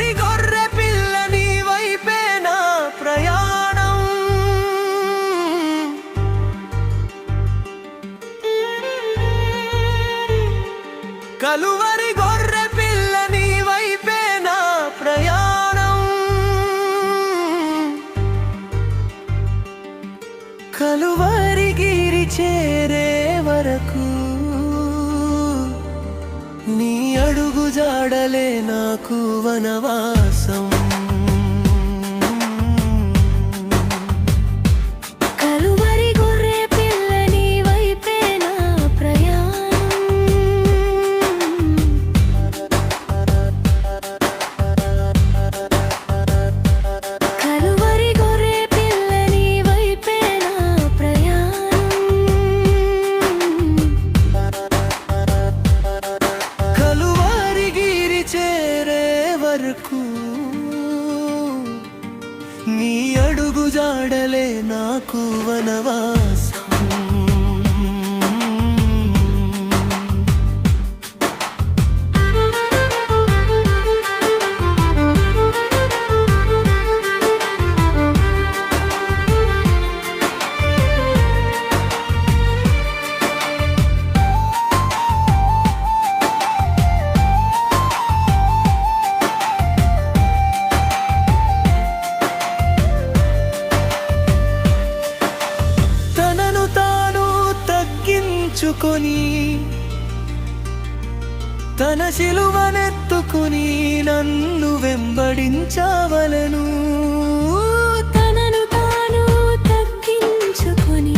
కలువరి గొర్రె పిల్ల నీ వైపే నా ప్రయాణం. కలువరి గొర్రె పిల్ల నీ వైపే నా ప్రయాణం. కలువరి గిరి చేరే వరకు నీ అడుగు జాడలే నాకు వనవాసం. నీ అడుగు జాడలే నాకు వనవాసం. తన శిలువనెత్తుకుని నన్ను వెంబడించవలెను. తనను తాను తగ్గించుకొని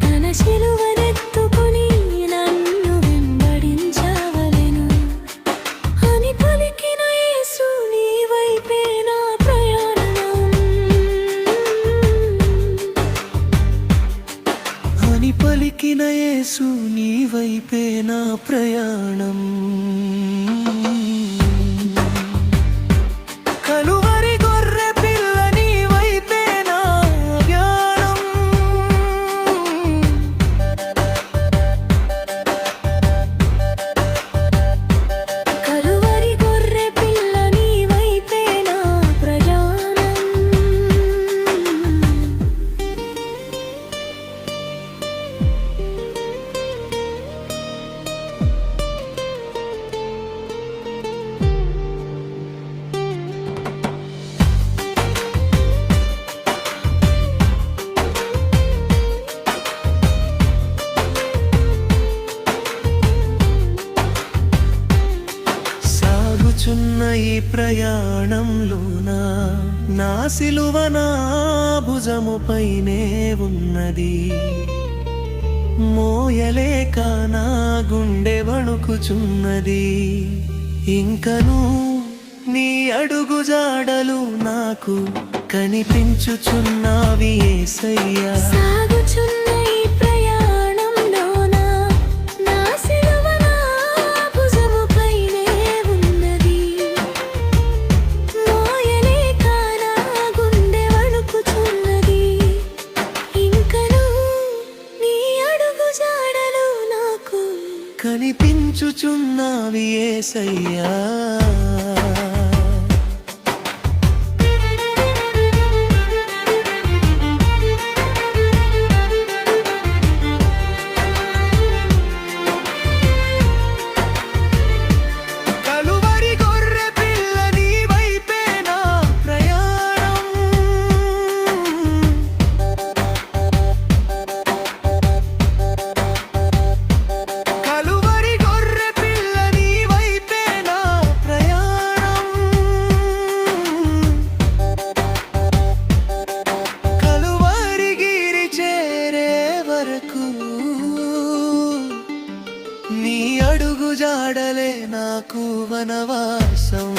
తన శిలువనెత్తుకుని నన్ను వెంబడించవలెను అని పలికిన యేసు నీ వైపే నా ప్రయాణం. అని పలికిన యేసు నీ వైపే నా ప్రయాణం. కలువరి గొర్రె పిల్ల నీ వైపే నా ధ్యానం. కలువరి గొర్రె పిల్ల నీ వైపే నా ప్రయాణం. ఈ ప్రయాణంలోన నా సిలువ నా భుజముపైనే ఉన్నది. మోయలేక నా గుండె వణుకుచున్నది. ఇంకను నీ అడుగు జాడలు నాకు కనిపించుచున్నావి యేసయ్యా. కనిపించుచున్నావి యేసయ్యా. నీ అడుగు జాడలే నాకు వనవాసం.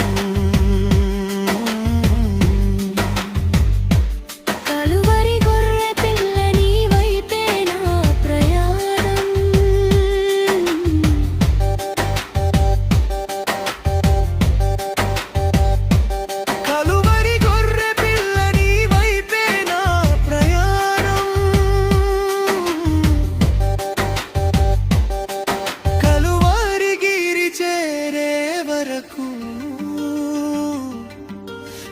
వరకు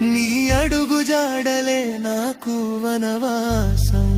నీ అడుగు జాడలే నాకు వనవాసం